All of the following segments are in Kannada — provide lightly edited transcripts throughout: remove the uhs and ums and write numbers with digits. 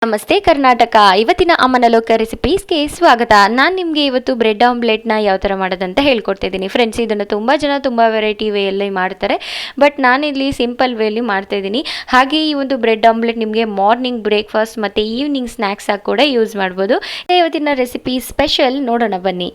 ನಮಸ್ತೆ ಕರ್ನಾಟಕ. ಇವತ್ತಿನ ಅಮ್ಮನ ಲೋಕ ರೆಸಿಪೀಸ್ಗೆ ಸ್ವಾಗತ. ನಾನು ನಿಮಗೆ ಇವತ್ತು ಬ್ರೆಡ್ ಆಮ್ಲೆಟ್ನ ಯಾವ ಥರ ಮಾಡೋದಂತ ಹೇಳ್ಕೊಡ್ತಾ ಇದ್ದೀನಿ. ಫ್ರೆಂಡ್ಸ್, ಇದನ್ನು ತುಂಬ ಜನ ತುಂಬ ವೆರೈಟಿ ವೇಯಲ್ಲಿ ಮಾಡ್ತಾರೆ, ಬಟ್ ನಾನಿಲ್ಲಿ ಸಿಂಪಲ್ ವೇಲಿ ಮಾಡ್ತಾ ಇದ್ದೀನಿ. ಹಾಗೆ ಈ ಒಂದು ಬ್ರೆಡ್ ಆಮ್ಲೆಟ್ ನಿಮಗೆ ಮಾರ್ನಿಂಗ್ ಬ್ರೇಕ್ಫಾಸ್ಟ್ ಮತ್ತು ಈವ್ನಿಂಗ್ ಸ್ನ್ಯಾಕ್ಸ್ ಆಗಿ ಕೂಡ ಯೂಸ್ ಮಾಡ್ಬೋದು. ಇವತ್ತಿನ ರೆಸಿಪಿ ಸ್ಪೆಷಲ್ ನೋಡೋಣ ಬನ್ನಿ.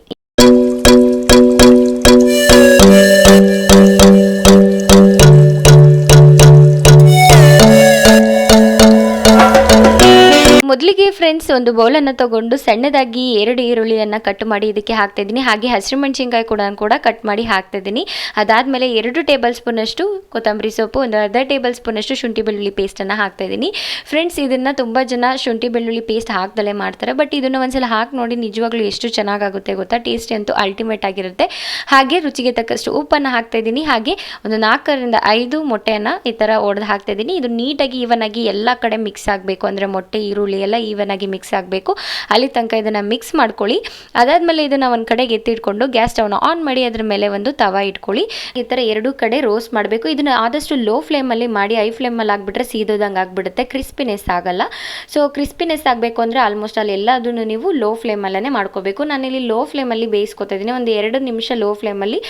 ಮೊದಲಿಗೆ ಫ್ರೆಂಡ್ಸ್, ಒಂದು ಬೌಲನ್ನು ತಗೊಂಡು ಸಣ್ಣದಾಗಿ 2 ಈರುಳ್ಳಿಯನ್ನು ಕಟ್ ಮಾಡಿ ಇದಕ್ಕೆ ಹಾಕ್ತಾ ಇದ್ದೀನಿ. ಹಾಗೆ ಹಸಿರುಮೆಣಸಿನಕಾಯಿ ಕೂಡ ಕಟ್ ಮಾಡಿ ಹಾಕ್ತಾ ಇದ್ದೀನಿ. ಅದಾದಮೇಲೆ 2 ಟೇಬಲ್ ಸ್ಪೂನಷ್ಟು ಕೊತ್ತಂಬರಿ ಸೊಪ್ಪು, ಒಂದು ಅರ್ಧ ಟೇಬಲ್ ಸ್ಪೂನಷ್ಟು ಶುಂಠಿ ಬೆಳ್ಳುಳ್ಳಿ ಪೇಸ್ಟನ್ನು ಹಾಕ್ತಾ ಇದ್ದೀನಿ. ಫ್ರೆಂಡ್ಸ್, ಇದನ್ನು ತುಂಬ ಜನ ಶುಂಠಿ ಬೆಳ್ಳುಳ್ಳಿ ಪೇಸ್ಟ್ ಹಾಕ್ದಲೇ ಮಾಡ್ತಾರೆ, ಬಟ್ ಇದನ್ನು ಒಂದ್ಸಲ ಹಾಕಿ ನೋಡಿ, ನಿಜವಾಗ್ಲೂ ಎಷ್ಟು ಚೆನ್ನಾಗಾಗುತ್ತೆ ಗೊತ್ತಾ. ಟೇಸ್ಟ್ ಅಂತೂ ಅಲ್ಟಿಮೇಟ್ ಆಗಿರುತ್ತೆ. ಹಾಗೆ ರುಚಿಗೆ ತಕ್ಕಷ್ಟು ಉಪ್ಪನ್ನು ಹಾಕ್ತಾ ಇದ್ದೀನಿ. ಹಾಗೆ ಒಂದು 4 ರಿಂದ 5 ಮೊಟ್ಟೆಯನ್ನು ಈ ಥರ ಒಡೆದು ಹಾಕ್ತಾ ಇದ್ದೀನಿ. ಇದು ನೀಟಾಗಿ ಈವನ್ ಆಗಿ ಎಲ್ಲ ಕಡೆ ಮಿಕ್ಸ್ ಆಗಬೇಕು, ಅಂದರೆ ಮೊಟ್ಟೆ ಈರುಳ್ಳಿ ಎಲ್ಲ ಈವನ್ ಆಗಿ ಮಿಕ್ಸ್ ಆಗಬೇಕು. ಅಲ್ಲಿ ತನಕ ಇದನ್ನು ಮಿಕ್ಸ್ ಮಾಡ್ಕೊಳ್ಳಿ. ಅದಾದಮೇಲೆ ಇದನ್ನು ಒಂದು ಕಡೆಗೆ ಎತ್ತಿಟ್ಕೊಂಡು ಗ್ಯಾಸ್ ಸ್ಟವ್ನ ಆನ್ ಮಾಡಿ ಅದರ ಮೇಲೆ ಒಂದು ತವಾ ಇಟ್ಕೊಳ್ಳಿ. ಈ ಥರ 2 ಕಡೆ ರೋಸ್ಟ್ ಮಾಡಬೇಕು. ಇದನ್ನು ಆದಷ್ಟು ಲೋ ಫ್ಲೇಮಲ್ಲಿ ಮಾಡಿ, ಹೈ ಫ್ಲೇಮಲ್ಲಿ ಆಗಿಬಿಟ್ರೆ ಸೀದೋದಂಗೆ ಆಗಿಬಿಡುತ್ತೆ, ಕ್ರಿಸ್ಪಿನೆಸ್ ಆಗಲ್ಲ. ಸೊ ಕ್ರಿಸ್ಪಿನೆಸ್ ಆಗಬೇಕು ಅಂದರೆ ಆಲ್ಮೋಸ್ಟ್ ಅಲ್ಲಿ ಎಲ್ಲದನ್ನು ನೀವು ಲೋ ಫ್ಲೇಮಲ್ಲೇ ಮಾಡ್ಕೋಬೇಕು. ನಾನಿಲ್ಲಿ ಲೋ ಫ್ಲೇಮಲ್ಲಿ ಬೇಯಿಸ್ಕೊತಾ ಇದ್ದೀನಿ. ಒಂದು 2 ನಿಮಿಷ ಲೋ ಫ್ಲೇಮಲ್ಲಿ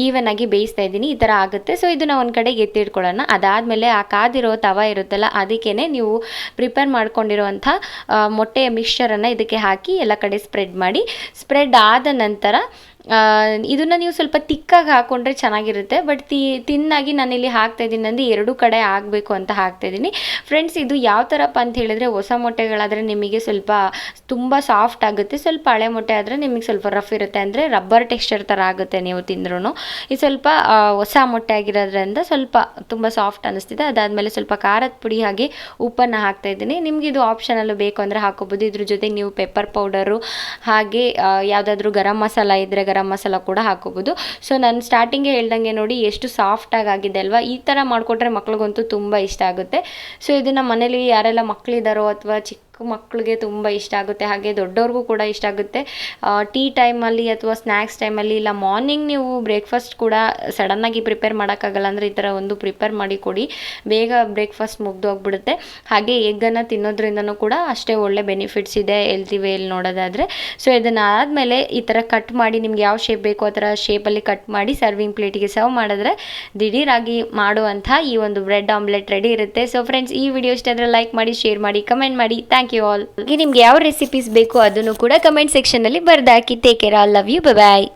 ಈವನ್ ಆಗಿ ಬೇಯಿಸ್ತಾ ಇದ್ದೀನಿ. ಈ ಥರ ಆಗುತ್ತೆ. ಸೊ ಇದನ್ನು ಒಂದು ಕಡೆಗೆ ಎತ್ತಿಟ್ಕೊಳ್ಳೋಣ. ಅದಾದಮೇಲೆ ಆ ಕಾದಿರೋ ತವಾ ಇರುತ್ತಲ್ಲ, ಅದಕ್ಕೇ ನೀವು ಪ್ರಿಪೇರ್ ಮಾಡ್ಕೊಂಡಿರುವಂಥ ಮೊಟ್ಟೆಯ ಮಿಕ್ಸ್ಚರನ್ನು ಇದಕ್ಕೆ ಹಾಕಿ ಎಲ್ಲ ಕಡೆ ಸ್ಪ್ರೆಡ್ ಆದ ನಂತರ ಇದನ್ನು ನೀವು ಸ್ವಲ್ಪ ತಿಕ್ಕಾಗಿ ಹಾಕ್ಕೊಂಡ್ರೆ ಚೆನ್ನಾಗಿರುತ್ತೆ. ಬಟ್ ತಿನ್ನಾಗಿ ನಾನಿಲ್ಲಿ ಹಾಕ್ತಾ ಇದ್ದೀನಿ ಅಂದರೆ 2 ಕಡೆ ಆಗಬೇಕು ಅಂತ ಹಾಕ್ತಾ ಇದ್ದೀನಿ. ಫ್ರೆಂಡ್ಸ್, ಇದು ಯಾವ ಥರಪ್ಪ ಅಂತ ಹೇಳಿದರೆ, ಹೊಸ ಮೊಟ್ಟೆಗಳಾದರೆ ನಿಮಗೆ ಸ್ವಲ್ಪ ತುಂಬ ಸಾಫ್ಟ್ ಆಗುತ್ತೆ, ಸ್ವಲ್ಪ ಹಳೆ ಮೊಟ್ಟೆ ಆದರೆ ನಿಮಗೆ ಸ್ವಲ್ಪ ರಫ್ ಇರುತ್ತೆ, ಅಂದರೆ ರಬ್ಬರ್ ಟೆಕ್ಸ್ಚರ್ ಥರ ಆಗುತ್ತೆ ನೀವು ತಿಂದ್ರೂ. ಇದು ಸ್ವಲ್ಪ ಹೊಸ ಮೊಟ್ಟೆ ಆಗಿರೋದ್ರಿಂದ ಸ್ವಲ್ಪ ತುಂಬ ಸಾಫ್ಟ್ ಅನ್ನಿಸ್ತಿದೆ. ಅದಾದಮೇಲೆ ಸ್ವಲ್ಪ ಖಾರದ ಪುಡಿ ಹಾಗೆ ಉಪ್ಪನ್ನು ಹಾಕ್ತಾ ಇದ್ದೀನಿ. ನಿಮಗೆ ಇದು ಆಪ್ಷನಲ್ಲೂ ಬೇಕು ಅಂದರೆ ಹಾಕೋಬೋದು. ಇದ್ರ ಜೊತೆಗೆ ನೀವು ಪೆಪ್ಪರ್ ಪೌಡರು ಹಾಗೆ ಯಾವುದಾದ್ರೂ ಗರಂ ಮಸಾಲ ಇದ್ದರೆ ಗರಂ ಮಸಾಲ ಕೂಡ ಹಾಕೋಬೋದು. ಸೊ ನಾನು ಸ್ಟಾರ್ಟಿಂಗೇ ಹೇಳ್ದಂಗೆ ನೋಡಿ ಎಷ್ಟು ಸಾಫ್ಟಾಗಿ ಆಗಿದೆ ಅಲ್ವಾ. ಈ ಥರ ಮಾಡಿಕೊಟ್ರೆ ಮಕ್ಳಿಗಂತೂ ತುಂಬ ಇಷ್ಟ ಆಗುತ್ತೆ. ಸೊ ಇದನ್ನು ಮನೇಲಿ ಯಾರೆಲ್ಲ ಮಕ್ಕಳಿದ್ದಾರೋ ಅಥವಾ ಚಿಕ್ಕ ಮಕ್ಕಳಿಗೆ ತುಂಬ ಇಷ್ಟ ಆಗುತ್ತೆ, ಹಾಗೆ ದೊಡ್ಡವ್ರಿಗೂ ಕೂಡ ಇಷ್ಟ ಆಗುತ್ತೆ. ಟೀ ಟೈಮಲ್ಲಿ ಅಥವಾ ಸ್ನ್ಯಾಕ್ಸ್ ಟೈಮಲ್ಲಿ, ಇಲ್ಲ ಮಾರ್ನಿಂಗ್ ನೀವು ಬ್ರೇಕ್ಫಾಸ್ಟ್ ಕೂಡ ಸಡನ್ನಾಗಿ ಪ್ರಿಪೇರ್ ಮಾಡೋಕ್ಕಾಗಲ್ಲ ಅಂದರೆ ಈ ಥರ ಒಂದು ಪ್ರಿಪೇರ್ ಮಾಡಿ ಕೊಡಿ, ಬೇಗ ಬ್ರೇಕ್ಫಾಸ್ಟ್ ಮುಗ್ದೋಗ್ಬಿಡುತ್ತೆ. ಹಾಗೆ ಎಗ್ಗನ್ನು ತಿನ್ನೋದ್ರಿಂದನೂ ಕೂಡ ಅಷ್ಟೇ ಒಳ್ಳೆ ಬೆನಿಫಿಟ್ಸ್ ಇದೆ ಹೆಲ್ತಿ ವೇಯಲ್ಲಿ ನೋಡೋದಾದರೆ. ಸೊ ಇದನ್ನು ಆದಮೇಲೆ ಈ ಥರ ಕಟ್ ಮಾಡಿ, ನಿಮ್ಗೆ ಯಾವ ಶೇಪ್ ಬೇಕೋ ಆ ಥರ ಶೇಪಲ್ಲಿ ಕಟ್ ಮಾಡಿ ಸರ್ವಿಂಗ್ ಪ್ಲೇಟಿಗೆ ಸರ್ವ್ ಮಾಡಿದ್ರೆ ದಿಢೀರಾಗಿ ಮಾಡುವಂಥ ಈ ಒಂದು ಬ್ರೆಡ್ ಆಮ್ಲೆಟ್ ರೆಡಿ ಇರುತ್ತೆ. ಸೊ ಫ್ರೆಂಡ್ಸ್, ಈ ವಿಡಿಯೋ ಇಷ್ಟ ಆದರೆ ಲೈಕ್ ಮಾಡಿ, ಶೇರ್ ಮಾಡಿ, ಕಮೆಂಟ್ ಮಾಡಿ. Thank you all. ನಿಮ್ಗೆ ಯಾವ ರೆಸಿಪೀಸ್ ಬೇಕು ಅದನ್ನು ಕೂಡ ಕಮೆಂಟ್ ಸೆಕ್ಷನ್ ಅಲ್ಲಿ ಬರ್ದಾಕಿ. Take care, all, love you, bye bye.